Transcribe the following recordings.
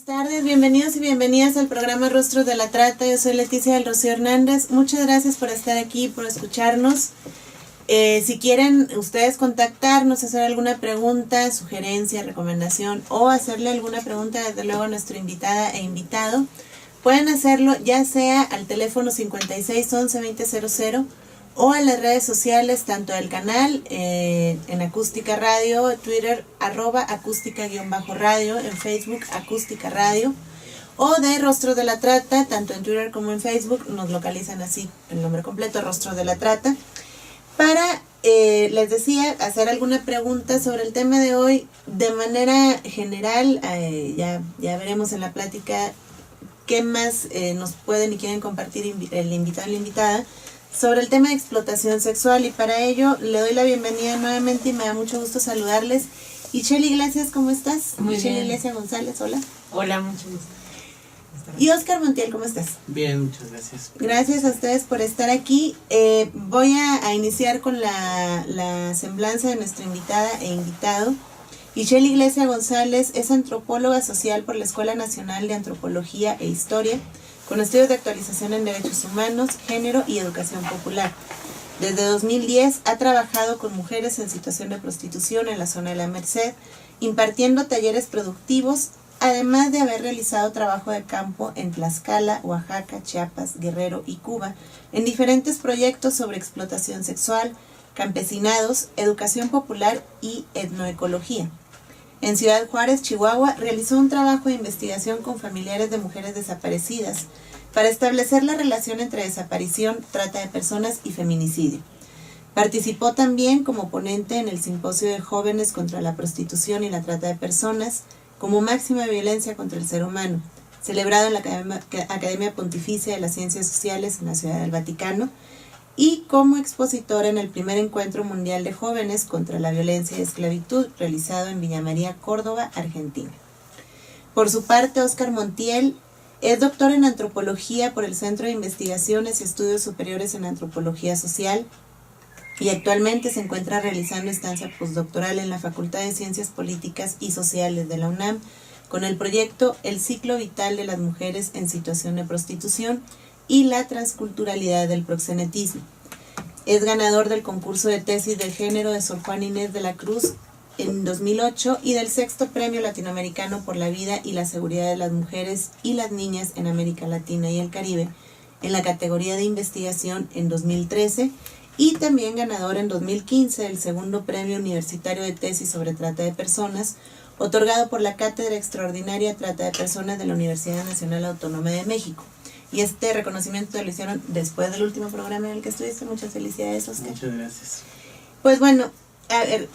Buenas tardes, bienvenidos y bienvenidas al programa Rostros de la Trata. Yo soy Leticia del Rocío Hernández. Muchas gracias por estar aquí, por escucharnos. Si quieren ustedes contactarnos, hacer alguna pregunta, sugerencia, recomendación o hacerle alguna pregunta desde luego a nuestra invitada e invitado, pueden hacerlo ya sea al teléfono 5611-2000 o en las redes sociales, tanto del canal en Acústica Radio, Twitter @acústica_radio, en Facebook Acústica Radio, o de Rostros de la Trata, tanto en Twitter como en Facebook, nos localizan así, el nombre completo, Rostros de la Trata, para, les decía, hacer alguna pregunta sobre el tema de hoy de manera general. Ya veremos en la plática qué más nos pueden y quieren compartir el invitado y la invitada sobre el tema de explotación sexual, y para ello le doy la bienvenida nuevamente y me da mucho gusto saludarles. Itzel Iglesias, ¿cómo estás? Muy Itzel bien. Iglesias González, hola. Hola, mucho gusto. Y Oscar Montiel, ¿cómo estás? Bien, muchas gracias. Gracias a ustedes por estar aquí. Voy a iniciar con la semblanza de nuestra invitada e invitado. Itzel Iglesias González es antropóloga social por la Escuela Nacional de Antropología e Historia, con estudios de actualización en Derechos Humanos, Género y Educación Popular. Desde 2010 ha trabajado con mujeres en situación de prostitución en la zona de la Merced, impartiendo talleres productivos, además de haber realizado trabajo de campo en Tlaxcala, Oaxaca, Chiapas, Guerrero y Cuba, en diferentes proyectos sobre explotación sexual, campesinados, educación popular y etnoecología. En Ciudad Juárez, Chihuahua, realizó un trabajo de investigación con familiares de mujeres desaparecidas para establecer la relación entre desaparición, trata de personas y feminicidio. Participó también como ponente en el Simposio de Jóvenes contra la Prostitución y la Trata de Personas como máxima violencia contra el ser humano, celebrado en la Academia Pontificia de las Ciencias Sociales en la Ciudad del Vaticano, y como expositora en el primer Encuentro Mundial de Jóvenes contra la Violencia y Esclavitud, realizado en Villa María, Córdoba, Argentina. Por su parte, Oscar Montiel es doctor en Antropología por el Centro de Investigaciones y Estudios Superiores en Antropología Social y actualmente se encuentra realizando estancia postdoctoral en la Facultad de Ciencias Políticas y Sociales de la UNAM con el proyecto El ciclo vital de las mujeres en situación de prostitución y la transculturalidad del proxenetismo. Es ganador del concurso de tesis de género de Sor Juana Inés de la Cruz en 2008 y del 6º Premio Latinoamericano por la Vida y la Seguridad de las Mujeres y las Niñas en América Latina y el Caribe en la categoría de investigación en 2013, y también ganador en 2015 del 2º Premio Universitario de Tesis sobre Trata de Personas, otorgado por la Cátedra Extraordinaria Trata de Personas de la Universidad Nacional Autónoma de México. Y este reconocimiento lo hicieron después del último programa en el que estuviste. Muchas felicidades, Oscar. Muchas gracias. Pues bueno, a ver,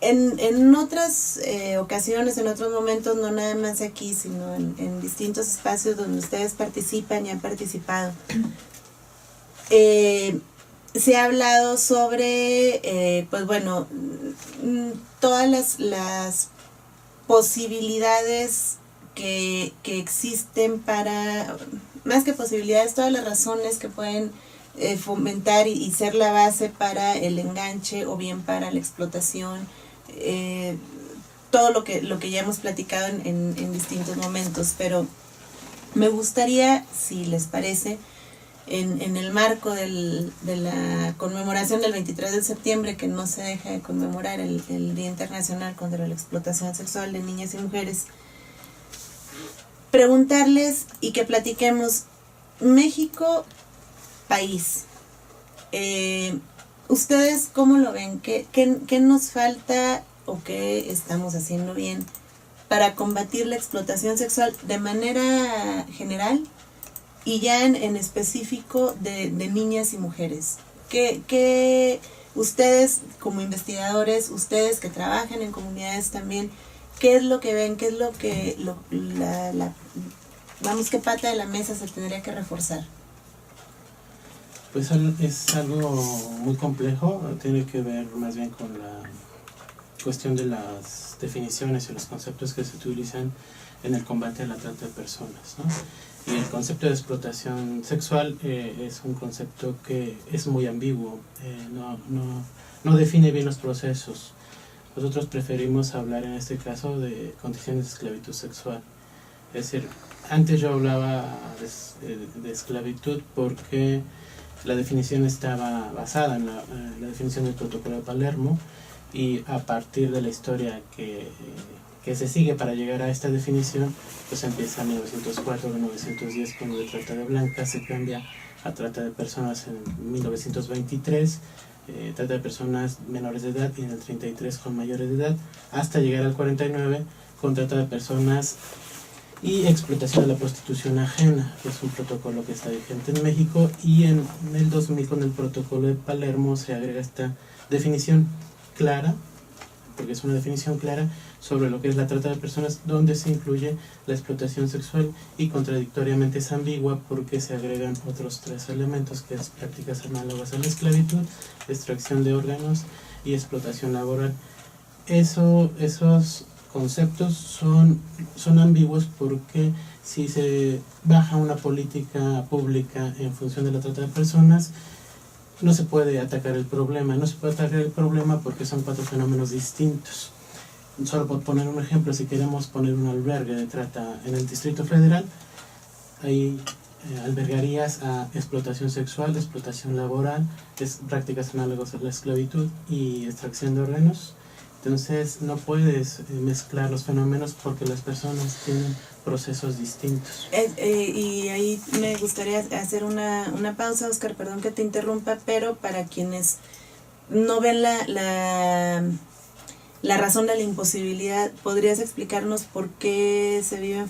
en otras ocasiones, en otros momentos, no nada más aquí, sino en distintos espacios donde ustedes participan y han participado, se ha hablado sobre, pues bueno, todas las posibilidades que existen para, más que posibilidades, todas las razones que pueden fomentar y ser la base para el enganche o bien para la explotación, todo lo que ya hemos platicado en distintos momentos. Pero me gustaría, si les parece, en el marco de la conmemoración del 23 de septiembre, que no se deja de conmemorar el Día Internacional contra la Explotación Sexual de Niñas y Mujeres, preguntarles y que platiquemos, México, país, ¿ustedes cómo lo ven? ¿Qué nos falta o qué estamos haciendo bien para combatir la explotación sexual de manera general y ya en específico de niñas y mujeres? ¿Qué ustedes como investigadores, ustedes que trabajan en comunidades también, qué es lo que ven, qué es lo que vamos, qué pata de la mesa se tendría que reforzar? Pues es algo muy complejo, tiene que ver más bien con la cuestión de las definiciones y los conceptos que se utilizan en el combate a la trata de personas, ¿no? Y el concepto de explotación sexual es un concepto que es muy ambiguo, no define bien los procesos. nosotros preferimos hablar en este caso de condiciones de esclavitud sexual. Es decir, antes yo hablaba de esclavitud porque la definición estaba basada en la definición del Protocolo de Palermo, y a partir de la historia que se sigue para llegar a esta definición, pues empieza en 1904 o 1910 cuando de trata de blancas se cambia a trata de personas en 1923, trata de personas menores de edad, y en el 33 con mayores de edad, hasta llegar al 49 con trata de personas y explotación de la prostitución ajena, que es un protocolo que está vigente en México, y en el 2000 con el Protocolo de Palermo se agrega esta definición clara, porque es una definición clara sobre lo que es la trata de personas, donde se incluye la explotación sexual, y contradictoriamente es ambigua porque se agregan otros 3 elementos, que es prácticas análogas a la esclavitud, extracción de órganos y explotación laboral. Esos conceptos son ambiguos porque si se baja una política pública en función de la trata de personas, no se puede atacar el problema. No se puede atacar el problema porque son 4 fenómenos distintos. Solo por poner un ejemplo, si queremos poner un albergue de trata en el Distrito Federal, hay albergarías a explotación sexual, explotación laboral, prácticas análogas a la esclavitud y extracción de órganos. Entonces no puedes mezclar los fenómenos porque las personas tienen procesos distintos. Y ahí me gustaría hacer una pausa, Oscar, perdón que te interrumpa, pero para quienes no ven la razón de la imposibilidad, ¿podrías explicarnos por qué se viven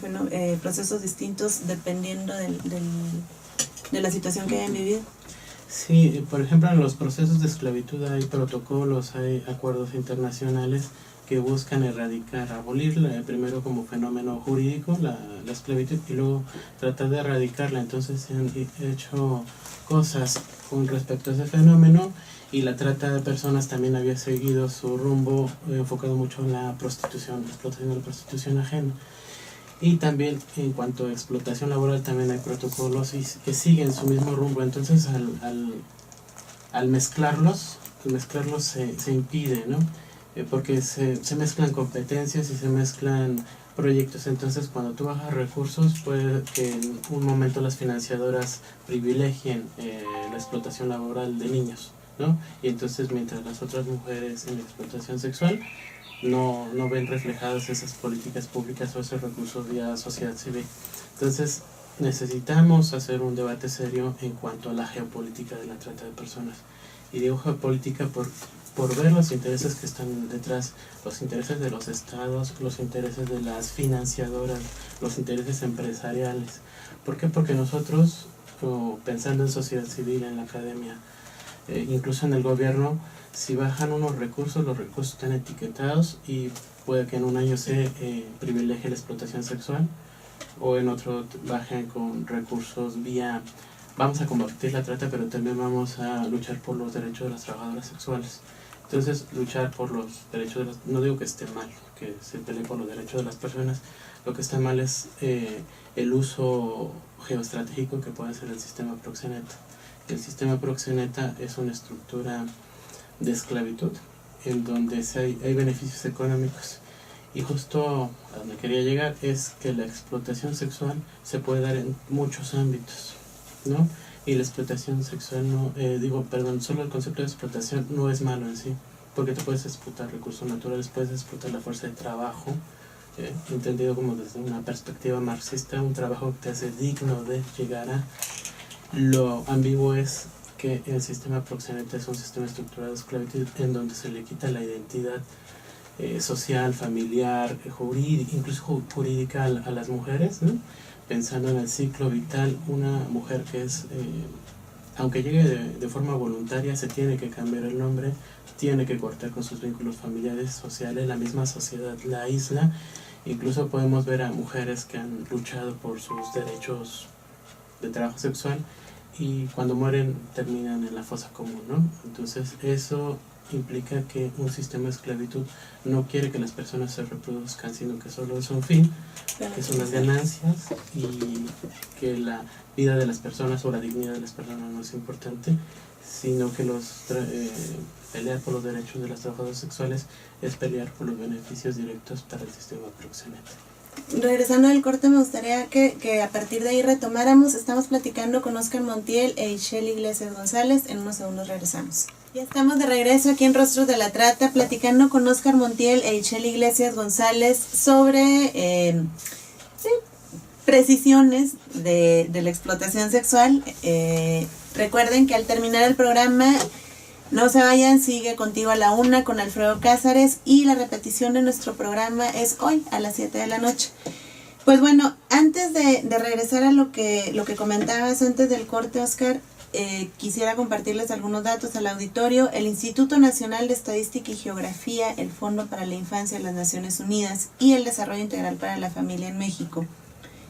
procesos distintos dependiendo de la situación que hayan vivido? Sí, por ejemplo, en los procesos de esclavitud hay protocolos, hay acuerdos internacionales que buscan erradicar, abolirla, primero como fenómeno jurídico, la esclavitud, y luego tratar de erradicarla. Entonces se han hecho cosas con respecto a ese fenómeno, y la trata de personas también había seguido su rumbo enfocado mucho en la prostitución, la explotación de la prostitución ajena. Y también en cuanto a explotación laboral también hay protocolos que siguen su mismo rumbo. Entonces al mezclarlos se impide, ¿no? Porque se mezclan competencias y se mezclan proyectos. Entonces cuando tú bajas recursos, puede que en un momento las financiadoras privilegien la explotación laboral de niños, ¿no? Y entonces mientras las otras mujeres en explotación sexual no ven reflejadas esas políticas públicas o esos recursos vía sociedad civil. Entonces necesitamos hacer un debate serio en cuanto a la geopolítica de la trata de personas. Y digo geopolítica por ver los intereses que están detrás, los intereses de los estados, los intereses de las financiadoras, los intereses empresariales. ¿Por qué? Porque nosotros, pensando en sociedad civil, en la academia, incluso en el gobierno, si bajan unos recursos, los recursos están etiquetados y puede que en un año se privilegie la explotación sexual, o en otro bajen con recursos vía vamos a combatir la trata, pero también vamos a luchar por los derechos de las trabajadoras sexuales. Entonces, luchar por los derechos de las... No digo que esté mal, que se pelee por los derechos de las personas. Lo que está mal es el uso geoestratégico que puede hacer el sistema proxeneta. El sistema proxeneta es una estructura de esclavitud en donde hay beneficios económicos. Y justo a donde quería llegar es que la explotación sexual se puede dar en muchos ámbitos, ¿no? Y la explotación sexual solo el concepto de explotación no es malo en sí, porque te puedes explotar recursos naturales, puedes explotar la fuerza de trabajo, entendido como desde una perspectiva marxista, un trabajo que te hace digno de llegar a... Lo ambiguo es que el sistema proxeneta es un sistema estructurado de esclavitud en donde se le quita la identidad social, familiar, incluso jurídica a las mujeres, ¿no? Pensando en el ciclo vital, una mujer que es, aunque llegue de forma voluntaria, se tiene que cambiar el nombre, tiene que cortar con sus vínculos familiares, sociales, la misma sociedad la aísla. Incluso podemos ver a mujeres que han luchado por sus derechos de trabajo sexual y cuando mueren terminan en la fosa común, ¿no? Entonces eso implica que un sistema de esclavitud no quiere que las personas se reproduzcan, sino que solo es un fin, que son las ganancias, y que la vida de las personas o la dignidad de las personas no es importante, sino que pelear por los derechos de las trabajadoras sexuales es pelear por los beneficios directos para el sistema proxeneta. Regresando al corte, me gustaría que a partir de ahí retomáramos. Estamos platicando con Óscar Montiel e Ixchel Iglesias González. En unos segundos regresamos. Ya estamos de regreso aquí en Rostros de la Trata, platicando con Óscar Montiel e Ixchel Iglesias González sobre precisiones de la explotación sexual. Recuerden que al terminar el programa, no se vayan, sigue Contigo a la Una con Alfredo Cázares, y la repetición de nuestro programa es hoy a las 7 de la noche. Pues bueno, antes de regresar a lo que comentabas antes del corte, Óscar, quisiera compartirles algunos datos al auditorio. El Instituto Nacional de Estadística y Geografía, el Fondo para la Infancia de las Naciones Unidas y el Desarrollo Integral para la Familia en México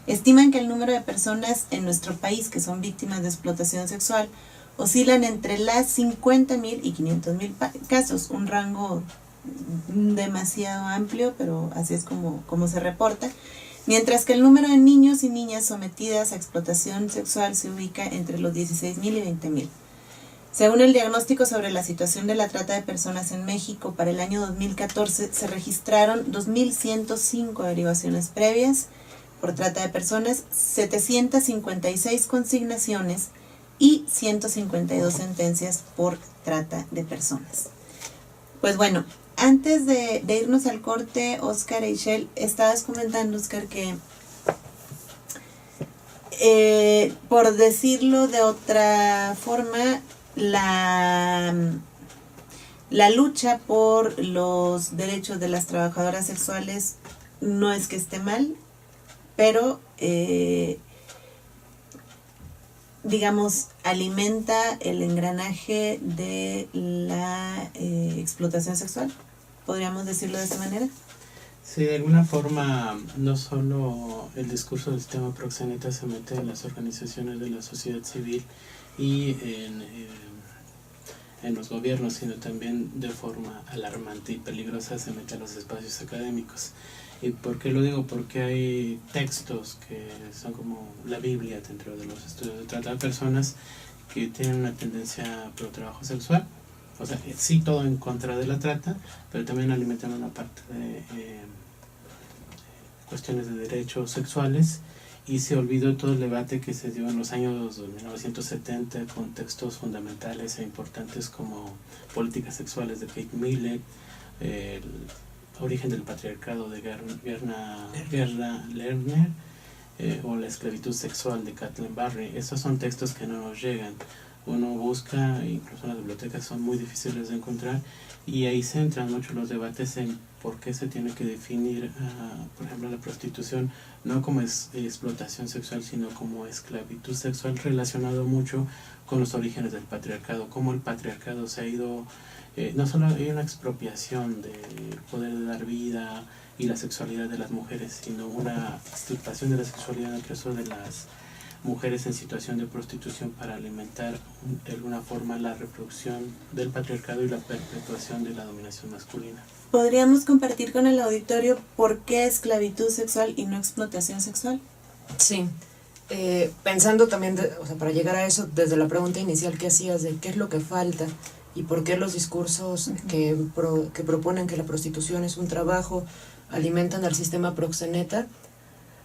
estiman que el número de personas en nuestro país que son víctimas de explotación sexual oscilan entre las 50,000 y 500,000 casos, un rango demasiado amplio, pero así es como se reporta, mientras que el número de niños y niñas sometidas a explotación sexual se ubica entre los 16,000 y 20,000. Según el diagnóstico sobre la situación de la trata de personas en México, para el año 2014 se registraron 2,105 averiguaciones previas por trata de personas, 756 consignaciones y 152 sentencias por trata de personas. Pues bueno, antes de irnos al corte, Óscar e Ixchel, estabas comentando, Óscar, que por decirlo de otra forma, la lucha por los derechos de las trabajadoras sexuales no es que esté mal, pero digamos, alimenta el engranaje de la explotación sexual, podríamos decirlo de esa manera. Sí, de alguna forma, no solo el discurso del sistema proxeneta se mete en las organizaciones de la sociedad civil y en los gobiernos, sino también de forma alarmante y peligrosa se mete a los espacios académicos. ¿Y por qué lo digo? Porque hay textos que son como la Biblia dentro de los estudios de trata de personas que tienen una tendencia pro trabajo sexual. O sea, sí, todo en contra de la trata, pero también alimentan una parte de cuestiones de derechos sexuales, y se olvidó todo el debate que se dio en los años 1970 con textos fundamentales e importantes como Políticas Sexuales de Kate Millett, el Origen del Patriarcado de Gerda Lerner, o La Esclavitud Sexual de Kathleen Barry. Esos son textos que no nos llegan. Uno busca, incluso en las bibliotecas son muy difíciles de encontrar, y ahí se entran mucho los debates en por qué se tiene que definir, por ejemplo, la prostitución no como explotación sexual, sino como esclavitud sexual, relacionado mucho con los orígenes del patriarcado, cómo el patriarcado se ha ido, no solo hay una expropiación del poder de dar vida y la sexualidad de las mujeres, sino una extirpación de la sexualidad en el caso de las mujeres en situación de prostitución para alimentar de alguna forma la reproducción del patriarcado y la perpetuación de la dominación masculina. ¿Podríamos compartir con el auditorio por qué esclavitud sexual y no explotación sexual? Sí, pensando también, para llegar a eso, desde la pregunta inicial que hacías de qué es lo que falta y por qué los discursos que proponen que la prostitución es un trabajo alimentan al sistema proxeneta.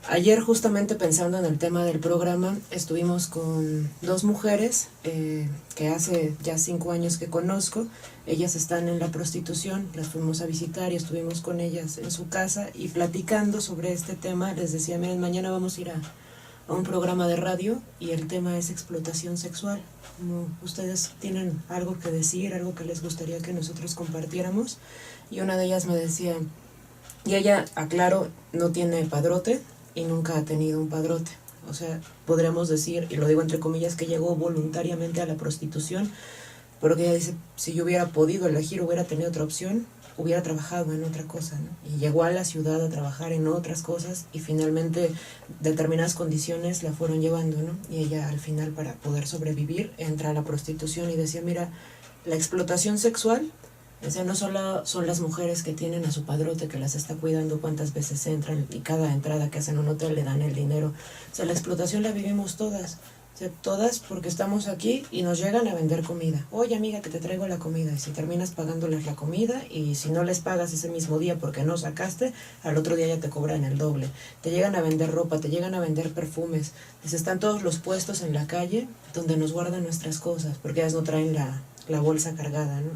Ayer, justamente pensando en el tema del programa, estuvimos con dos mujeres que hace ya 5 años que conozco. Ellas están en la prostitución, las fuimos a visitar y estuvimos con ellas en su casa y platicando sobre este tema. Les decía, miren, mañana vamos a ir a un programa de radio y el tema es explotación sexual. ¿Ustedes tienen algo que decir, algo que les gustaría que nosotros compartiéramos? Y una de ellas me decía, y ella, aclaro, no tiene padrote y nunca ha tenido un padrote. O sea, podríamos decir, y lo digo entre comillas, que llegó voluntariamente a la prostitución, pero que ella dice, si yo hubiera podido elegir, hubiera tenido otra opción, hubiera trabajado en otra cosa, ¿no? Y llegó a la ciudad a trabajar en otras cosas y finalmente determinadas condiciones la fueron llevando, ¿no? Y ella al final, para poder sobrevivir, entra a la prostitución y decía, mira, la explotación sexual O sea, no solo son las mujeres que tienen a su padrote que las está cuidando cuántas veces entran y cada entrada que hacen a un hotel le dan el dinero. O sea, la explotación la vivimos todas. O sea, todas porque estamos aquí y nos llegan a vender comida. Oye, amiga, que te traigo la comida. Y si terminas pagándoles la comida y si no les pagas ese mismo día porque no sacaste, al otro día ya te cobran el doble. Te llegan a vender ropa, te llegan a vender perfumes. Pues están todos los puestos en la calle donde nos guardan nuestras cosas porque ellas no traen la bolsa cargada, ¿no?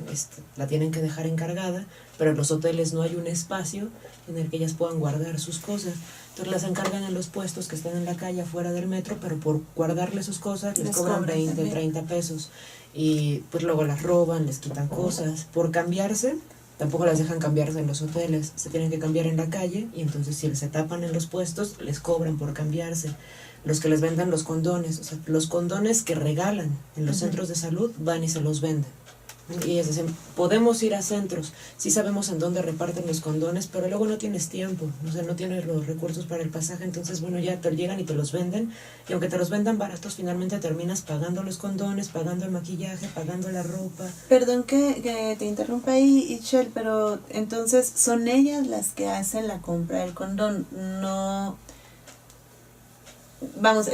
La tienen que dejar encargada, pero en los hoteles no hay un espacio en el que ellas puedan guardar sus cosas. Entonces las encargan en los puestos que están en la calle afuera del metro, pero por guardarle sus cosas les cobran 20, también 30 pesos. Y pues luego las roban, les quitan cosas. Por cambiarse, tampoco las dejan cambiarse en los hoteles, se tienen que cambiar en la calle y entonces si se tapan en los puestos, les cobran por cambiarse. Los que les venden los condones, o sea, los condones que regalan en los centros de salud van y se los venden. Y ellas dicen, podemos ir a centros, sí sabemos en dónde reparten los condones, pero luego no tienes tiempo, o sea, no tienes los recursos para el pasaje, entonces bueno, ya te llegan y te los venden, y aunque te los vendan baratos, finalmente terminas pagando los condones, pagando el maquillaje, pagando la ropa. Perdón que te interrumpa ahí, Itchel, pero entonces son ellas las que hacen la compra del condón, no... Vamos,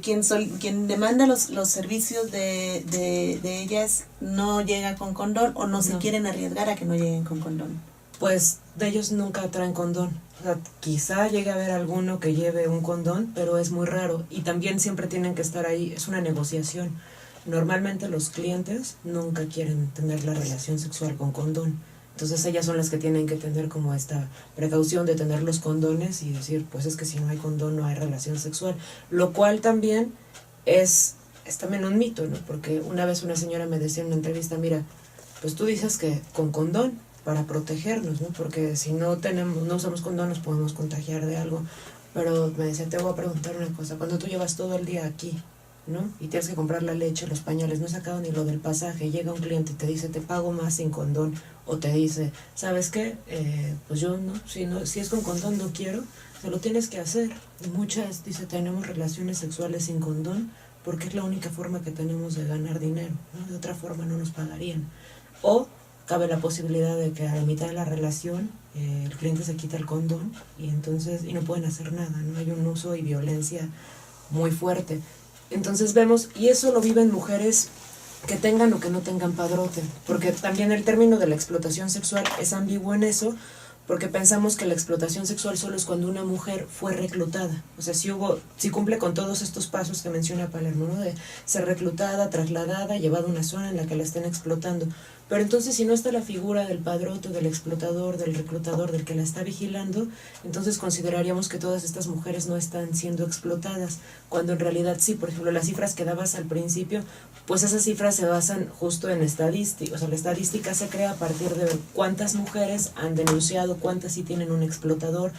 quien demanda los servicios de ellas no llega con condón o no se quieren arriesgar a que no lleguen con condón. Pues de ellos nunca traen condón. O sea, quizá llegue a haber alguno que lleve un condón, pero es muy raro. Y también siempre tienen que estar ahí, es una negociación. Normalmente los clientes nunca quieren tener la relación sexual con condón. Entonces ellas son las que tienen que tener como esta precaución de tener los condones y decir, pues es que si no hay condón no hay relación sexual. Lo cual también es también un mito, ¿no? Porque una vez una señora me decía en una entrevista, mira, pues tú dices que con condón para protegernos, ¿no? Porque si no usamos condón nos podemos contagiar de algo. Pero me decía, te voy a preguntar una cosa, cuando tú llevas todo el día aquí, ¿no? Y tienes que comprar la leche, los pañales, no he sacado ni lo del pasaje, llega un cliente y te dice, te pago más sin condón, o te dice, ¿sabes qué? Pues yo si es con condón no quiero, se lo tienes que hacer. Y muchas, dice, tenemos relaciones sexuales sin condón porque es la única forma que tenemos de ganar dinero, ¿no? De otra forma no nos pagarían. O cabe la posibilidad de que a la mitad de la relación el cliente se quita el condón y no pueden hacer nada, ¿no? Hay un uso y violencia muy fuerte. Entonces vemos, y eso lo viven mujeres que tengan o que no tengan padrote, porque también el término de la explotación sexual es ambiguo en eso, porque pensamos que la explotación sexual solo es cuando una mujer fue reclutada, o sea, si cumple con todos estos pasos que menciona Palermo, ¿no? De ser reclutada, trasladada, llevada a una zona en la que la estén explotando. Pero entonces si no está la figura del padrote, del explotador, del reclutador, del que la está vigilando, entonces consideraríamos que todas estas mujeres no están siendo explotadas, cuando en realidad sí. Por ejemplo, las cifras que dabas al principio, pues esas cifras se basan justo en estadística, o sea, la estadística se crea a partir de ver cuántas mujeres han denunciado, cuántas sí tienen un explotador,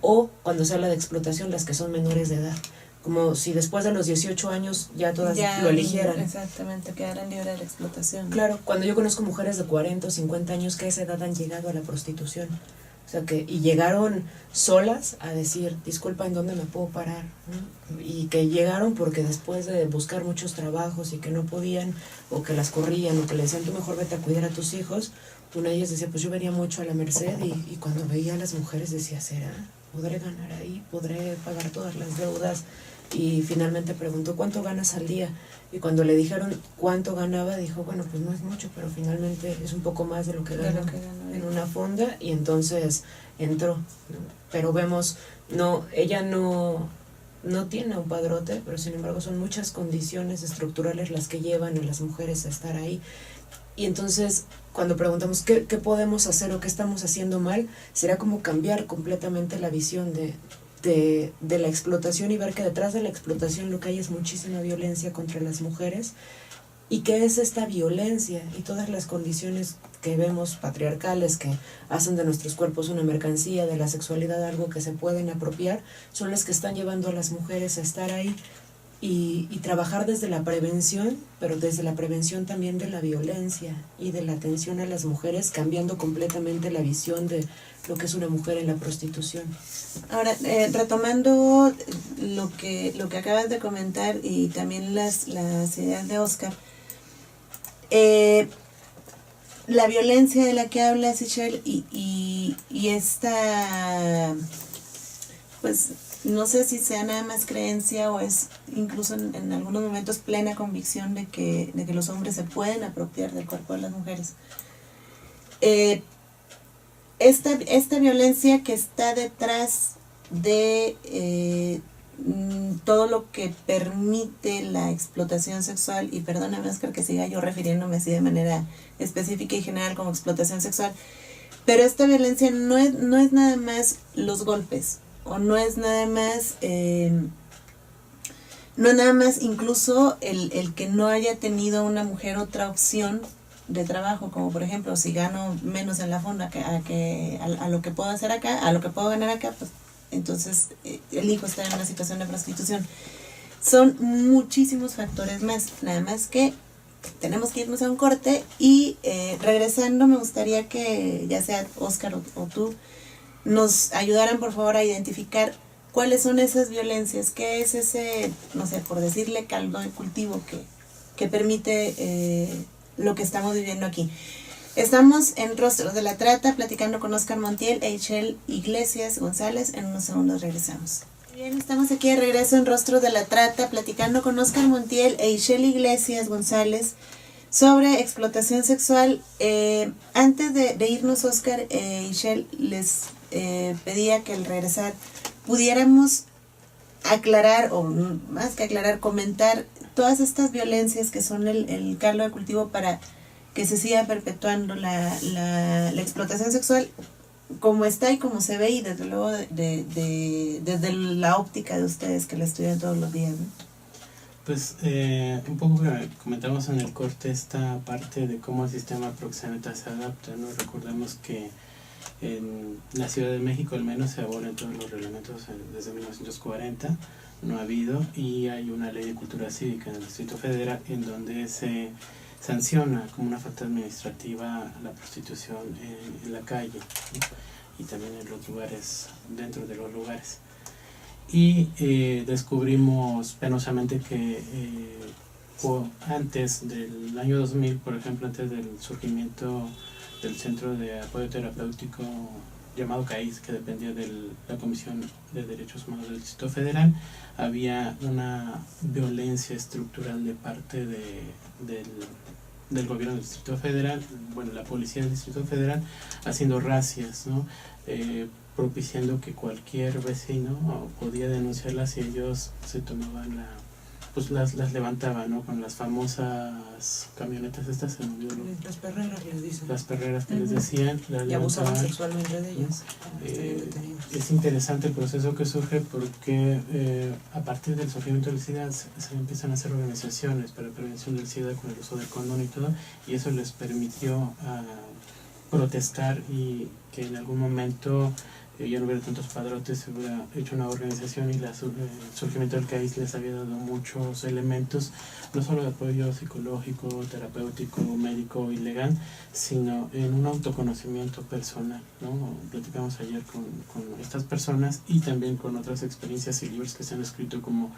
o cuando se habla de explotación, las que son menores de edad. Como si después de los 18 años ya todas lo eligieran. Exactamente, quedaran libres de la explotación. Claro, cuando yo conozco mujeres de 40 o 50 años que a esa edad han llegado a la prostitución. O sea, y llegaron solas a decir, disculpa, ¿en dónde me puedo parar? ¿No? Y que llegaron porque después de buscar muchos trabajos y que no podían, o que las corrían, o que le decían, tú mejor vete a cuidar a tus hijos, una de ellas decía, pues yo venía mucho a la Merced y cuando veía a las mujeres decía, ¿será? ¿Podré ganar ahí? ¿Podré pagar todas las deudas? Y finalmente preguntó, ¿cuánto ganas al día? Y cuando le dijeron cuánto ganaba, dijo, bueno, pues no es mucho, pero finalmente es un poco más de lo que ganó en una fonda, y entonces entró, ¿no? Pero vemos, ella no tiene un padrote, pero sin embargo son muchas condiciones estructurales las que llevan a las mujeres a estar ahí. Y entonces, cuando preguntamos qué podemos hacer o qué estamos haciendo mal, será como cambiar completamente la visión de la explotación y ver que detrás de la explotación lo que hay es muchísima violencia contra las mujeres, y que es esta violencia y todas las condiciones que vemos patriarcales que hacen de nuestros cuerpos una mercancía, de la sexualidad algo que se pueden apropiar, son las que están llevando a las mujeres a estar ahí. Y trabajar desde la prevención, pero desde la prevención también de la violencia y de la atención a las mujeres, cambiando completamente la visión de lo que es una mujer en la prostitución. Ahora, retomando lo que acabas de comentar y también las ideas de Oscar, la violencia de la que habla Sichel y esta, pues no sé si sea nada más creencia o es incluso en algunos momentos plena convicción de que los hombres se pueden apropiar del cuerpo de las mujeres. Esta violencia que está detrás de todo lo que permite la explotación sexual, y perdóname Oscar que siga yo refiriéndome así de manera específica y general como explotación sexual, pero esta violencia no es nada más los golpes, o no es nada más incluso el que no haya tenido una mujer otra opción de trabajo, como por ejemplo si gano menos en la fonda a lo que puedo hacer acá, a lo que puedo ganar acá, pues entonces elijo estar en una situación de prostitución. Son muchísimos factores más, nada más que tenemos que irnos a un corte y regresando me gustaría que ya sea Oscar o tú nos ayudaran por favor a identificar cuáles son esas violencias, qué es ese, no sé, por decirle caldo de cultivo que permite lo que estamos viviendo aquí. Estamos en Rostros de la Trata platicando con Oscar Montiel e Ixchel Iglesias González. En unos segundos regresamos. Bien, estamos aquí de regreso en Rostros de la Trata platicando con Oscar Montiel e Ixchel Iglesias González sobre explotación sexual. Antes de irnos, Oscar e Ixchel, les pedía que al regresar pudiéramos aclarar, o más que aclarar, comentar todas estas violencias que son el caldo de cultivo para que se siga perpetuando la explotación sexual como está y como se ve, y desde luego desde la óptica de ustedes que la estudian todos los días, ¿no? Pues un poco comentamos en el corte esta parte de cómo el sistema proxeneta se adapta, ¿no? Recordemos que en la Ciudad de México al menos se abolen todos los reglamentos desde 1940, no ha habido, y hay una ley de cultura cívica en el Distrito Federal en donde se sanciona como una falta administrativa la prostitución en la calle, ¿no? Y también en los lugares, dentro de los lugares. Y descubrimos penosamente que antes del año 2000, por ejemplo, antes del surgimiento del Centro de Apoyo Terapéutico llamado CAIS, que dependía de la Comisión de Derechos Humanos del Distrito Federal, había una violencia estructural de parte del gobierno del Distrito Federal, bueno, la policía del Distrito Federal, haciendo racias, ¿no? Propiciando que cualquier vecino podía denunciarlas y ellos se tomaban pues las levantaban, ¿no? Con las famosas camionetas estas, las perreras les dicen. Las perreras que les decían, y abusaban sexualmente de ellas. Es interesante el proceso que surge porque a partir del surgimiento del SIDA se empiezan a hacer organizaciones para la prevención del SIDA con el uso del condón y todo, y eso les permitió protestar y que en algún momento ya no hubiera tantos padrotes, se hubiera hecho una organización, y el surgimiento del CAIS les había dado muchos elementos, no solo de apoyo psicológico, terapéutico, médico y legal, sino en un autoconocimiento personal, ¿no? Platicamos ayer con estas personas y también con otras experiencias y libros que se han escrito, como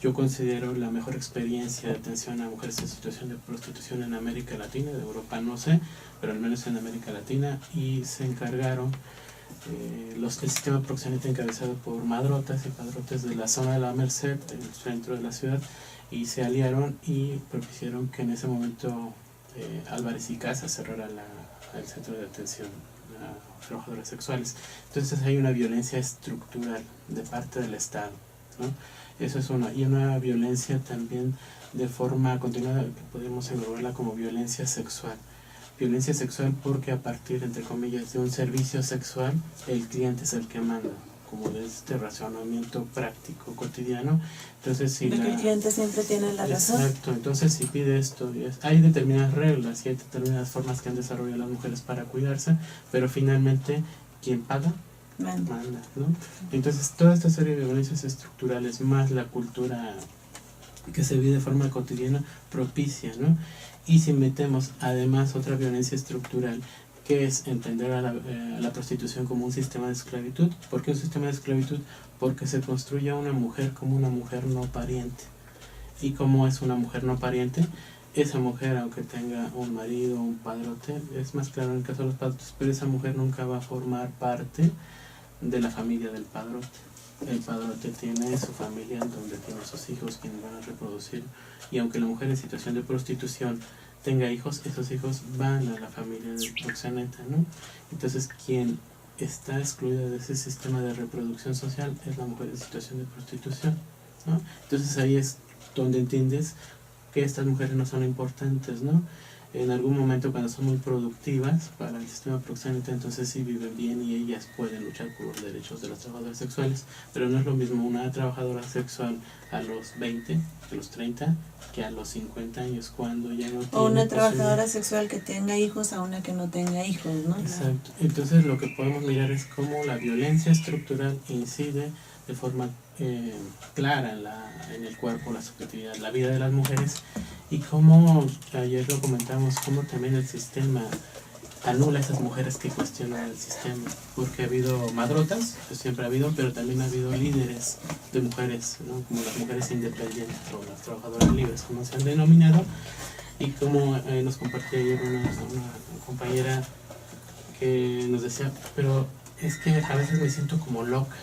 yo considero la mejor experiencia de atención a mujeres en situación de prostitución en América Latina, de Europa no sé, pero al menos en América Latina, y se encargaron el sistema proxeneta encabezado por madrotas y padrotes de la zona de la Merced, en el centro de la ciudad, y se aliaron y propiciaron que en ese momento Álvarez y Casa cerrara el centro de atención a trabajadoras sexuales. Entonces hay una violencia estructural de parte del Estado, ¿no? Eso es una, y una violencia también de forma continuada, que podemos englobarla como violencia sexual. Violencia sexual porque a partir, entre comillas, de un servicio sexual, el cliente es el que manda, como de este razonamiento práctico, cotidiano. Entonces, si el cliente siempre tiene la razón. Exacto, entonces si pide esto, hay determinadas reglas y hay determinadas formas que han desarrollado las mujeres para cuidarse, pero finalmente, ¿quién paga? Manda, ¿no? Entonces, toda esta serie de violencias estructurales, más la cultura que se vive de forma cotidiana, propicia, ¿no? Y si metemos además otra violencia estructural, que es entender a la prostitución como un sistema de esclavitud. ¿Por qué un sistema de esclavitud? Porque se construye a una mujer como una mujer no pariente. ¿Y cómo es una mujer no pariente? esa mujer, aunque tenga un marido o un padrote, es más claro en el caso de los padrotes, pero esa mujer nunca va a formar parte de la familia del padrote. El padrote tiene su familia en donde tiene sus hijos quienes van a reproducir, y aunque la mujer en situación de prostitución tenga hijos, esos hijos van a la familia del proxeneta, ¿no? Entonces quien está excluida de ese sistema de reproducción social es la mujer en situación de prostitución, ¿no? Entonces ahí es donde entiendes que estas mujeres no son importantes, ¿no? En algún momento, cuando son muy productivas para el sistema proxeneta, entonces sí viven bien y ellas pueden luchar por los derechos de los trabajadores sexuales, pero no es lo mismo una trabajadora sexual a los 20, a los 30, que a los 50 años, cuando ya no tiene O una trabajadora sexual que tenga hijos a una que no tenga hijos, ¿no? Exacto. Entonces lo que podemos mirar es cómo la violencia estructural incide de forma clara en el cuerpo, la subjetividad, la vida de las mujeres, y cómo, ayer lo comentamos, cómo también el sistema anula a esas mujeres que cuestionan el sistema, porque ha habido madrotas, pues siempre ha habido, pero también ha habido líderes de mujeres, ¿no? Como las mujeres independientes o las trabajadoras libres, como se han denominado, y como nos compartía ayer una compañera que nos decía, pero es que a veces me siento como loca,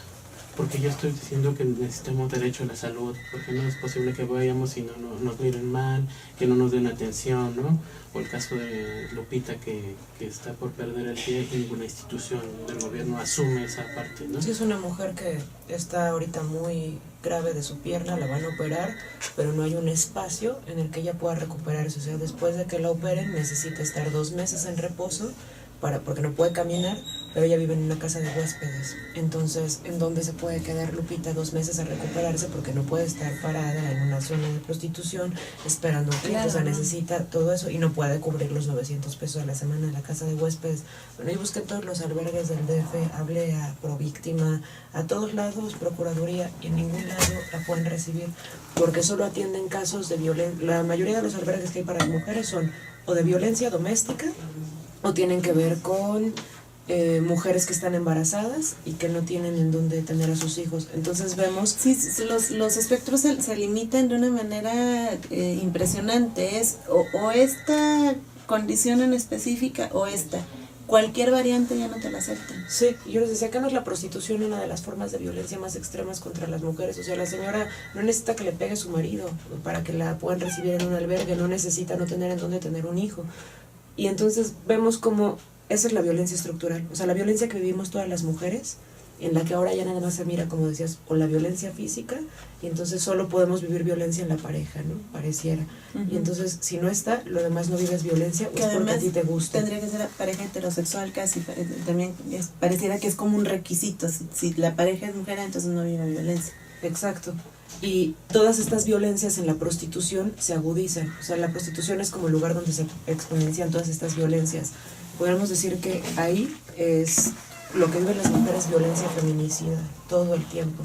porque yo estoy diciendo que necesitamos derecho a la salud, porque no es posible que vayamos y no nos miren mal, que no nos den atención, ¿no? O el caso de Lupita, que está por perder el pie y ninguna institución del gobierno asume esa parte, ¿no? Sí, es una mujer que está ahorita muy grave de su pierna, la van a operar, pero no hay un espacio en el que ella pueda recuperarse. O sea, después de que la operen necesita estar 2 meses en reposo porque no puede caminar, pero ella vive en una casa de huéspedes. Entonces, ¿en dónde se puede quedar Lupita 2 meses a recuperarse? Porque no puede estar parada en una zona de prostitución esperando un tiempo. Claro. O sea, necesita todo eso y no puede cubrir los 900 pesos a la semana en la casa de huéspedes. Bueno, yo busqué todos los albergues del DF, hablé a Províctima, a todos lados, Procuraduría, y en ningún lado la pueden recibir, porque solo atienden casos de violencia. La mayoría de los albergues que hay para mujeres son o de violencia doméstica, o tienen que ver con mujeres que están embarazadas y que no tienen en dónde tener a sus hijos. Entonces vemos... Sí, los espectros se limitan de una manera impresionante. Es o esta condición en específica o esta. Cualquier variante ya no te la aceptan. Sí, yo les decía que no es la prostitución una de las formas de violencia más extremas contra las mujeres. O sea, la señora no necesita que le pegue su marido para que la puedan recibir en un albergue, no necesita no tener en dónde tener un hijo. Y entonces vemos como esa es la violencia estructural, o sea, la violencia que vivimos todas las mujeres, en la que ahora ya nada más se mira, como decías, con la violencia física, y entonces solo podemos vivir violencia en la pareja, ¿no? Pareciera. Y entonces, si no está, lo demás no vives violencia, o es porque a ti te gusta. Tendría que ser pareja heterosexual casi, también pareciera que es como un requisito, si la pareja es mujer, entonces no vive violencia. Exacto. Y todas estas violencias en la prostitución se agudizan. O sea, la prostitución es como el lugar donde se exponencian todas estas violencias. Podemos decir que ahí es lo que viven las mujeres, violencia feminicida, todo el tiempo.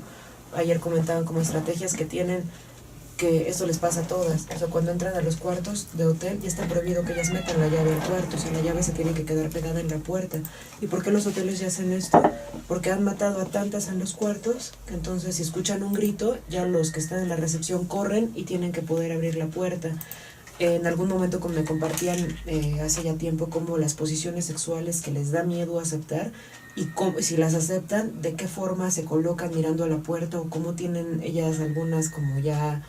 Ayer comentaban como estrategias que tienen, que esto les pasa a todas. O sea, cuando entran a los cuartos de hotel ya está prohibido que ellas metan la llave al cuarto. O sea, la llave se tiene que quedar pegada en la puerta. ¿Y por qué los hoteles ya hacen esto? Porque han matado a tantas en los cuartos que entonces si escuchan un grito, ya los que están en la recepción corren y tienen que poder abrir la puerta. En algún momento como me compartían hace ya tiempo como las posiciones sexuales que les da miedo aceptar, y cómo, si las aceptan, de qué forma se colocan mirando a la puerta, o cómo tienen ellas algunas como ya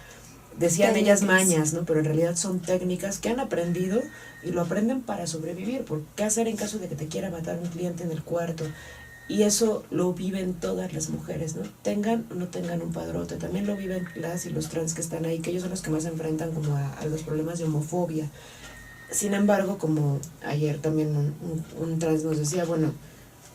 decían técnicas. Ellas mañas, ¿no? Pero en realidad son técnicas que han aprendido y lo aprenden para sobrevivir. ¿Por qué hacer en caso de que te quiera matar un cliente en el cuarto? Y eso lo viven todas las mujeres, ¿no? Tengan o no tengan un padrote. También lo viven las y los trans que están ahí, que ellos son los que más se enfrentan como a los problemas de homofobia. Sin embargo, como ayer también un trans nos decía, bueno,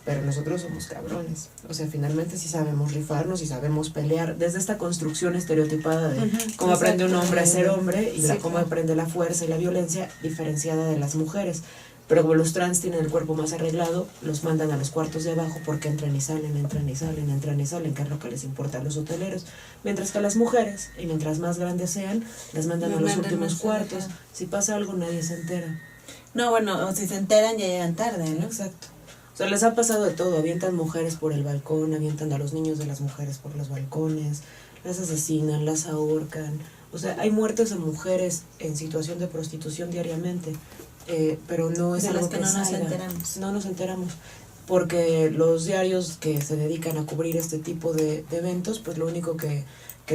pero nosotros somos cabrones. O sea, finalmente sí sabemos rifarnos y sabemos pelear. Desde esta construcción estereotipada de cómo aprende un hombre a ser hombre y de cómo aprende la fuerza y la violencia diferenciada de las mujeres. Pero como los trans tienen el cuerpo más arreglado, los mandan a los cuartos de abajo porque entran y salen, entran y salen, entran y salen, que es lo que les importa a los hoteleros. Mientras que a las mujeres, y mientras más grandes sean, las mandan a los últimos cuartos. Si pasa algo, nadie se entera. No, bueno, o si se enteran ya llegan tarde, ¿no? Exacto. O sea, les ha pasado de todo. Avientan mujeres por el balcón, avientan a los niños de las mujeres por los balcones, las asesinan, las ahorcan. O sea, hay muertes de mujeres en situación de prostitución diariamente, pero no es de algo las que no nos salga. enteramos. No nos enteramos, porque los diarios que se dedican a cubrir este tipo de eventos, pues lo único que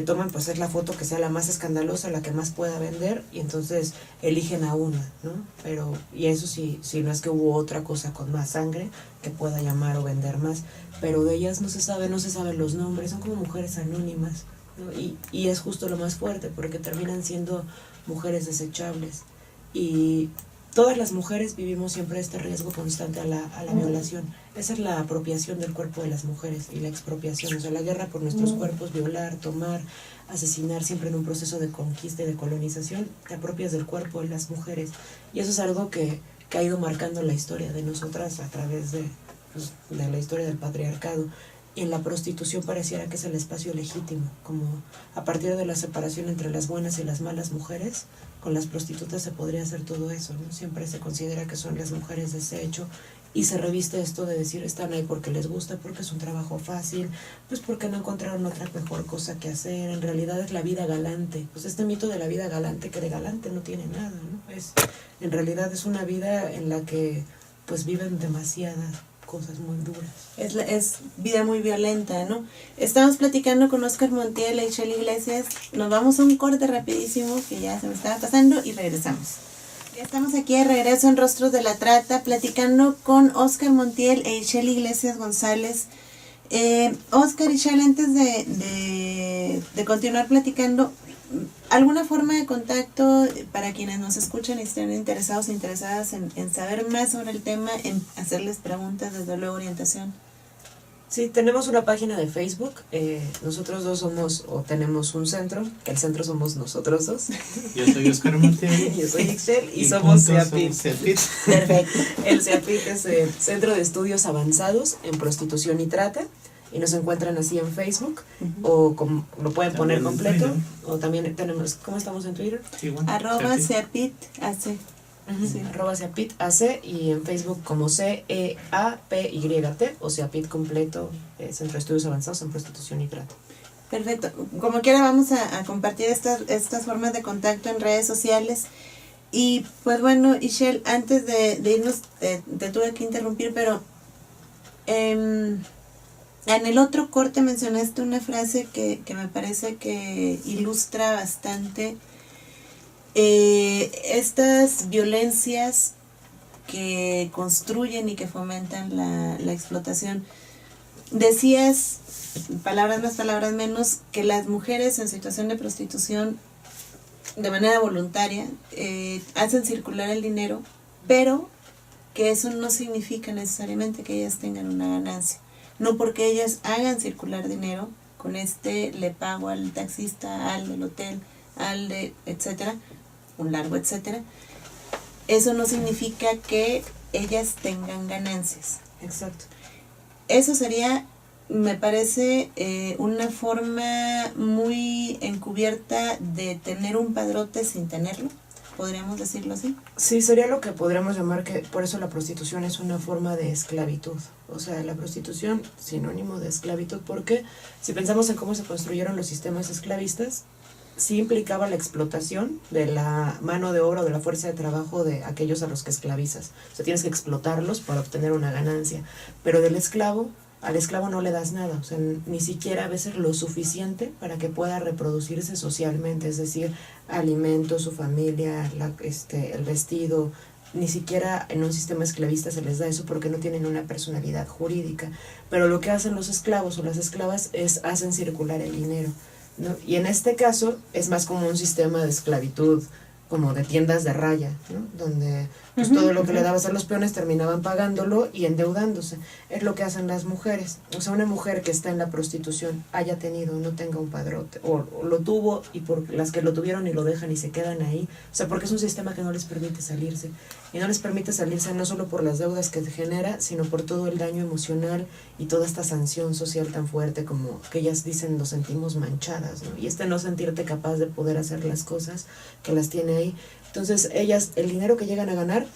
toman pues es la foto que sea la más escandalosa, la que más pueda vender, y entonces eligen a una, ¿no? Pero, y eso sí, no es que hubo otra cosa con más sangre que pueda llamar o vender más, pero de ellas no se saben los nombres, son como mujeres anónimas, ¿no? Y es justo lo más fuerte, porque terminan siendo mujeres desechables, y todas las mujeres vivimos siempre este riesgo constante a la violación. Esa es la apropiación del cuerpo de las mujeres y la expropiación, o sea, la guerra por nuestros cuerpos, violar, tomar, asesinar, siempre en un proceso de conquista y de colonización, te apropias del cuerpo de las mujeres. Y eso es algo que ha ido marcando la historia de nosotras a través de la historia del patriarcado. Y en la prostitución pareciera que es el espacio legítimo, como a partir de la separación entre las buenas y las malas mujeres, con las prostitutas se podría hacer todo eso, ¿no? Siempre se considera que son las mujeres desecho, y se reviste esto de decir están ahí porque les gusta, porque es un trabajo fácil, pues porque no encontraron otra mejor cosa que hacer. En realidad es la vida galante, pues este mito de la vida galante, que de galante no tiene nada, ¿no? En realidad es una vida en la que pues viven demasiadas cosas muy duras. Es vida muy violenta, ¿no? Estamos platicando con Óscar Montiel y Shell Iglesias. Nos vamos a un corte rapidísimo que ya se me estaba pasando y regresamos. Ya estamos aquí de regreso en Rostros de la Trata, platicando con Óscar Montiel e Shell Iglesias González. Óscar y Shell, antes de continuar platicando, ¿alguna forma de contacto para quienes nos escuchan y estén interesados e interesadas en saber más sobre el tema, en hacerles preguntas, desde luego orientación? Sí, tenemos una página de Facebook. Nosotros dos tenemos un centro, que el centro somos nosotros dos. Yo soy Óscar Montiel. Yo soy Ixchel y somos CEAPIT. Perfecto. El CEAPIT es el Centro de Estudios Avanzados en Prostitución y Trata. Y nos encuentran así en Facebook, o lo pueden poner completo, o también tenemos, ¿cómo estamos en Twitter? Sí, bueno, @CEAPIT AC. Sí. @CEAPIT AC, y en Facebook como CEAPYT, o CEAPIT completo, Centro de Estudios Avanzados en Prostitución y Trata. Perfecto. Como quiera vamos a compartir estas formas de contacto en redes sociales. Y pues bueno, Ixchel, antes de irnos, te tuve que interrumpir, pero en el otro corte mencionaste una frase que me parece que ilustra bastante estas violencias que construyen y que fomentan la explotación. Decías, palabras más, palabras menos, que las mujeres en situación de prostitución, de manera voluntaria, hacen circular el dinero, pero que eso no significa necesariamente que ellas tengan una ganancia. No porque ellas hagan circular dinero, con le pago al taxista, al del hotel, al de etcétera, un largo etcétera, eso no significa que ellas tengan ganancias. Exacto. Eso sería, me parece, una forma muy encubierta de tener un padrote sin tenerlo. ¿Podríamos decirlo así? Sí, sería lo que podríamos llamar, que por eso la prostitución es una forma de esclavitud. O sea, la prostitución, sinónimo de esclavitud, porque si pensamos en cómo se construyeron los sistemas esclavistas, sí implicaba la explotación de la mano de obra o de la fuerza de trabajo de aquellos a los que esclavizas. O sea, tienes que explotarlos para obtener una ganancia. Pero al esclavo no le das nada, o sea, ni siquiera a veces lo suficiente para que pueda reproducirse socialmente, es decir, alimento, su familia, el vestido. Ni siquiera en un sistema esclavista se les da eso porque no tienen una personalidad jurídica. Pero lo que hacen los esclavos o las esclavas hacen circular el dinero, ¿no? Y en este caso es más como un sistema de esclavitud, como de tiendas de raya, ¿no? Donde pues, todo lo que le dabas a los peones terminaban pagándolo y endeudándose. Es lo que hacen las mujeres. O sea, una mujer que está en la prostitución, haya tenido o no tenga un padrote, o lo tuvo, y por las que lo tuvieron y lo dejan y se quedan ahí. O sea, porque es un sistema que no les permite salirse. Y no les permite salirse no solo por las deudas que genera, sino por todo el daño emocional y toda esta sanción social tan fuerte, como que ellas dicen, nos sentimos manchadas, ¿no? Y no sentirte capaz de poder hacer las cosas que las tiene ahí. Entonces ellas, el dinero que llegan a ganar,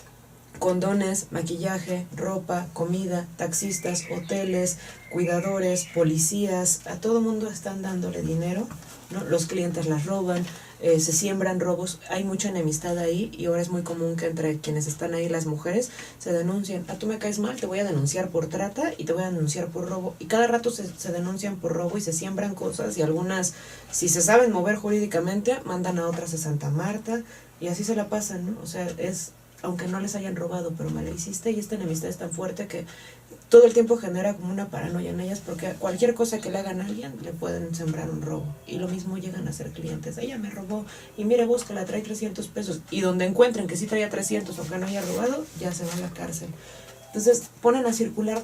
condones, maquillaje, ropa, comida, taxistas, hoteles, cuidadores, policías, a todo mundo están dándole dinero, ¿no? Los clientes las roban, se siembran robos, hay mucha enemistad ahí y ahora es muy común que entre quienes están ahí, las mujeres, se denuncian. Tú me caes mal, te voy a denunciar por trata y te voy a denunciar por robo. Y cada rato se denuncian por robo y se siembran cosas, y algunas, si se saben mover jurídicamente, mandan a otras a Santa Marta y así se la pasan, ¿no? O sea, es, aunque no les hayan robado, pero me la hiciste, y esta enemistad es tan fuerte que todo el tiempo genera como una paranoia en ellas, porque cualquier cosa que le hagan a alguien le pueden sembrar un robo, y lo mismo llegan a ser clientes. Ella me robó y mire, búscala, trae 300 pesos, y donde encuentren que sí traía 300 aunque no haya robado, ya se va a la cárcel. Entonces ponen a circular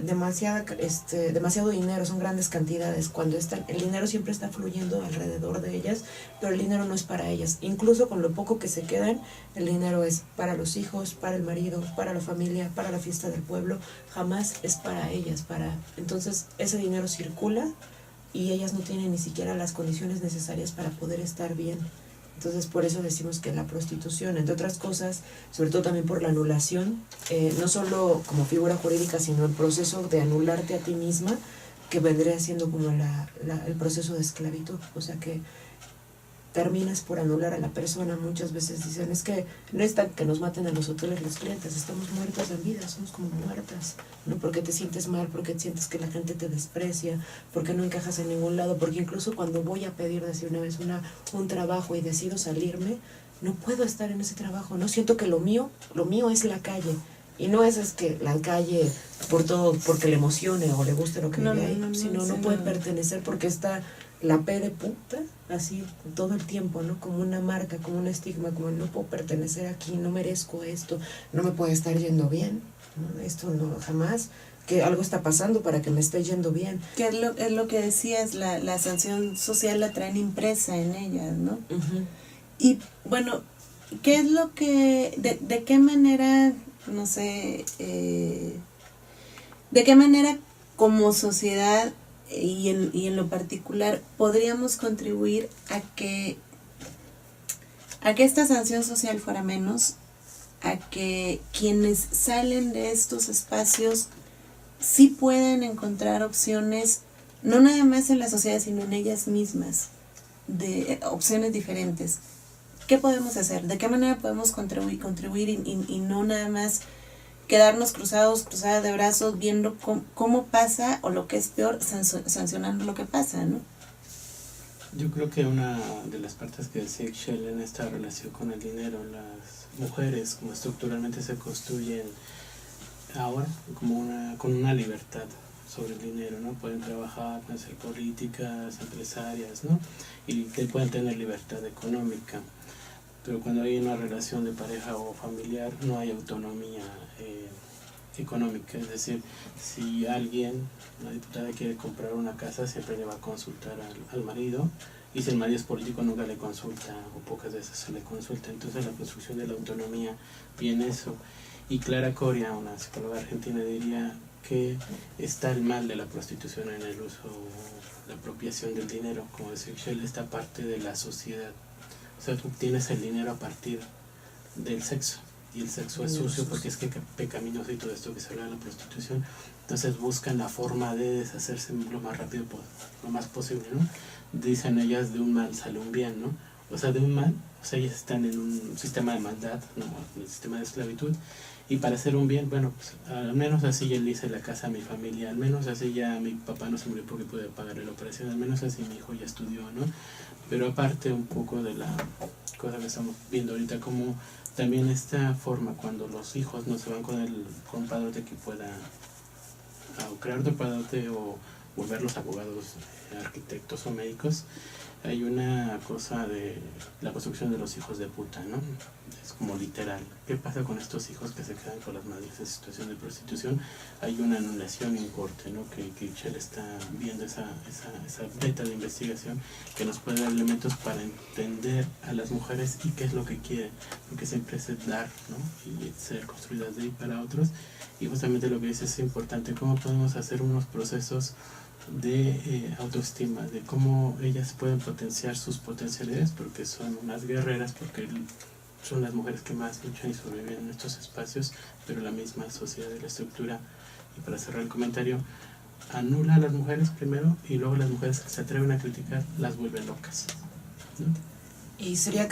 demasiado dinero, son grandes cantidades, cuando el dinero siempre está fluyendo alrededor de ellas, pero el dinero no es para ellas. Incluso con lo poco que se quedan, el dinero es para los hijos, para el marido, para la familia, para la fiesta del pueblo, jamás es para ellas. Entonces ese dinero circula y ellas no tienen ni siquiera las condiciones necesarias para poder estar bien. Entonces, por eso decimos que la prostitución, entre otras cosas, sobre todo también por la anulación, no solo como figura jurídica, sino el proceso de anularte a ti misma, que vendría siendo como el proceso de esclavitud. O sea, que terminas por anular a la persona. Muchas veces dicen, es que no es tan que nos maten a los hoteles los clientes, estamos muertas en vida, somos como muertas, ¿no? Porque te sientes mal, porque sientes que la gente te desprecia, porque no encajas en ningún lado, porque incluso cuando voy a pedir, decir una vez, un trabajo y decido salirme, no puedo estar en ese trabajo, no siento que lo mío es la calle. Y no es que la calle porque le emocione o le guste lo que vive ahí, sino no puede pertenecer porque está la P de puta, así todo el tiempo, ¿no? Como una marca, como un estigma, como no puedo pertenecer aquí, no merezco esto, no me puede estar yendo bien, ¿no? Esto no, jamás, que algo está pasando para que me esté yendo bien. Que es lo que decías, la sanción social la traen impresa en ellas, ¿no? Uh-huh. Y bueno, ¿qué es lo que, de qué manera, no sé, de qué manera como sociedad y en lo particular podríamos contribuir a que esta sanción social fuera menos, a que quienes salen de estos espacios sí puedan encontrar opciones, no nada más en la sociedad, sino en ellas mismas, de opciones diferentes? ¿Qué podemos hacer? ¿De qué manera podemos contribuir y no nada más quedarnos cruzadas de brazos viendo cómo pasa, o lo que es peor, sancionando lo que pasa, ¿no? Yo creo que una de las partes que decía Ixchel en esta relación con el dinero, las mujeres como estructuralmente se construyen ahora con una libertad sobre el dinero, ¿no? Pueden trabajar, pueden ser políticas, empresarias, ¿no? Y que pueden tener libertad económica. Pero cuando hay una relación de pareja o familiar no hay autonomía económica. Es decir, si una diputada quiere comprar una casa, siempre le va a consultar al marido, y si el marido es político nunca le consulta, o pocas veces se le consulta. Entonces la construcción de la autonomía viene eso. Y Clara Coria, una psicóloga argentina, diría que está el mal de la prostitución en el uso, la apropiación del dinero, como decía Ixchel, esta parte de la sociedad. O sea, tú obtienes el dinero a partir del sexo, y el sexo es sucio porque es que pecaminoso y todo esto que se habla de la prostitución. Entonces buscan la forma de deshacerse lo más rápido, lo más posible, ¿no? Dicen ellas, de un mal sale un bien, ¿no? O sea, de un mal, o sea, ellas están en un sistema de maldad, ¿no? En el sistema de esclavitud, y para hacer un bien, bueno, pues al menos así ya le hice la casa a mi familia, al menos así ya mi papá no se murió porque pude pagarle la operación, al menos así mi hijo ya estudió, ¿no? Pero aparte un poco de la cosa que estamos viendo ahorita, como también esta forma cuando los hijos no se van con un padrote que pueda o crear otro padrote o volverlos abogados, arquitectos o médicos, hay una cosa de la construcción de los hijos de puta, ¿no? Es como literal. ¿Qué pasa con estos hijos que se quedan con las madres en situación de prostitución? Hay una anulación y un corte, ¿no? Que Ixchel está viendo esa beta de investigación que nos puede dar elementos para entender a las mujeres y qué es lo que quieren, porque siempre es dar, ¿no? Y ser construidas de ahí para otros. Y justamente lo que dice es importante, cómo podemos hacer unos procesos de autoestima, de cómo ellas pueden potenciar sus potencialidades, porque son unas guerreras, porque son las mujeres que más luchan y sobreviven en estos espacios, pero la misma sociedad y la estructura, y para cerrar el comentario, anula a las mujeres primero y luego las mujeres que se atreven a criticar las vuelven locas, ¿no? Y sería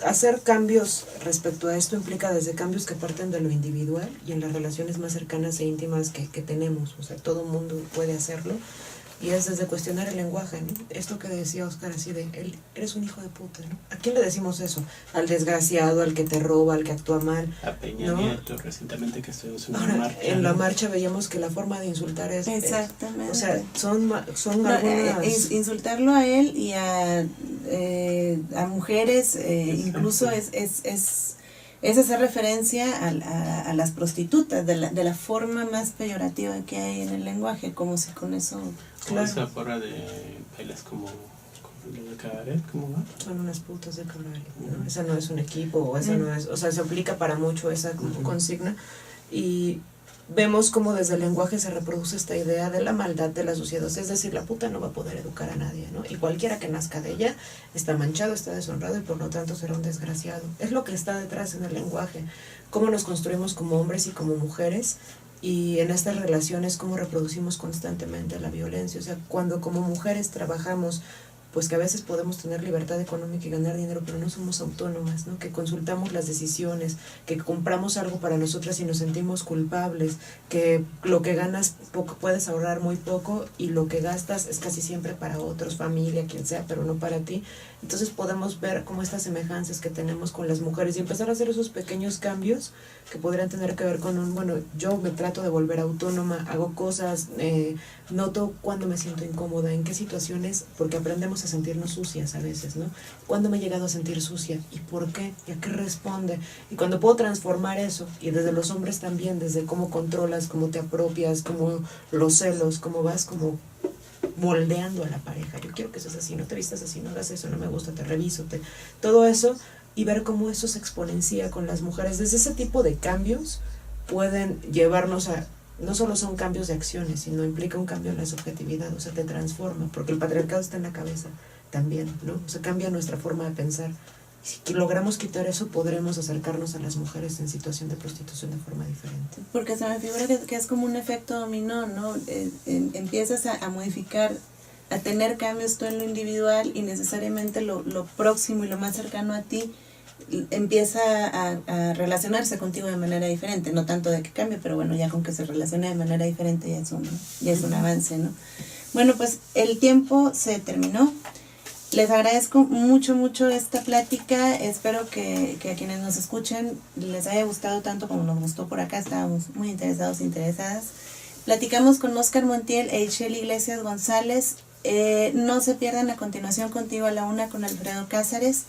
hacer cambios respecto a esto implica desde cambios que parten de lo individual y en las relaciones más cercanas e íntimas que tenemos, o sea, todo mundo puede hacerlo, y es desde cuestionar el lenguaje, ¿no? Esto que decía Oscar así de, eres un hijo de puta, ¿no? ¿A quién le decimos eso? Al desgraciado, al que te roba, al que actúa mal. A Peña ¿no? Nieto, recientemente que estuvimos en una Ahora, marcha. en la marcha veíamos que la forma de insultar es... Exactamente. O sea, son algunas... Insultarlo a él y a mujeres, incluso es hacer referencia a las prostitutas, de la forma más peyorativa que hay en el lenguaje, como si con eso... Claro. Esa porra de bailas como lo de cabaret, ¿cómo va? Son unas putas de cabaret, ¿no? Esa no es un equipo, o esa no es... O sea, se aplica para mucho esa consigna, y vemos cómo desde el lenguaje se reproduce esta idea de la maldad de la sociedad. Es decir, la puta no va a poder educar a nadie, ¿no? Y cualquiera que nazca de ella está manchado, está deshonrado y por lo tanto será un desgraciado. Es lo que está detrás en el lenguaje. Cómo nos construimos como hombres y como mujeres, y en estas relaciones cómo reproducimos constantemente la violencia. O sea, cuando como mujeres trabajamos, pues que a veces podemos tener libertad económica y ganar dinero, pero no somos autónomas, ¿no? Que consultamos las decisiones, que compramos algo para nosotras y nos sentimos culpables, que lo que ganas poco, puedes ahorrar muy poco, y lo que gastas es casi siempre para otros, familia, quien sea, pero no para ti. Entonces podemos ver como estas semejanzas que tenemos con las mujeres y empezar a hacer esos pequeños cambios que podrían tener que ver con yo me trato de volver autónoma, hago cosas, noto cuando me siento incómoda, en qué situaciones, porque aprendemos a sentirnos sucias a veces, ¿no? ¿Cuándo me he llegado a sentir sucia? ¿Y por qué? ¿Y a qué responde? Y cuando puedo transformar eso, y desde los hombres también, desde cómo controlas, cómo te apropias, cómo los celos, cómo vas como moldeando a la pareja. Yo quiero que seas así, no te vistas así, no hagas eso, no me gusta, te reviso, todo eso, y ver cómo eso se exponencia con las mujeres. Desde ese tipo de cambios pueden llevarnos a, no solo son cambios de acciones, sino implica un cambio en la subjetividad, o sea, te transforma, porque el patriarcado está en la cabeza también, ¿no? O sea, cambia nuestra forma de pensar. Si logramos quitar eso, podremos acercarnos a las mujeres en situación de prostitución de forma diferente. Porque se me figura que es como un efecto dominó, ¿no? Empiezas a modificar, a tener cambios tú en lo individual, y necesariamente lo próximo y lo más cercano a ti empieza a relacionarse contigo de manera diferente. No tanto de que cambie, pero bueno, ya con que se relacione de manera diferente ya es un avance, ¿no? Bueno, pues el tiempo se terminó. Les agradezco mucho esta plática. Espero que a quienes nos escuchen les haya gustado tanto como nos gustó por acá. Estábamos muy interesadas. Platicamos con Oscar Montiel e Ixchel Iglesias González. No se pierdan a continuación Contigo a la Una con Alfredo Cázares.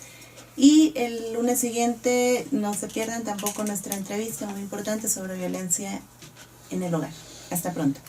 Y el lunes siguiente no se pierdan tampoco nuestra entrevista muy importante sobre violencia en el hogar. Hasta pronto.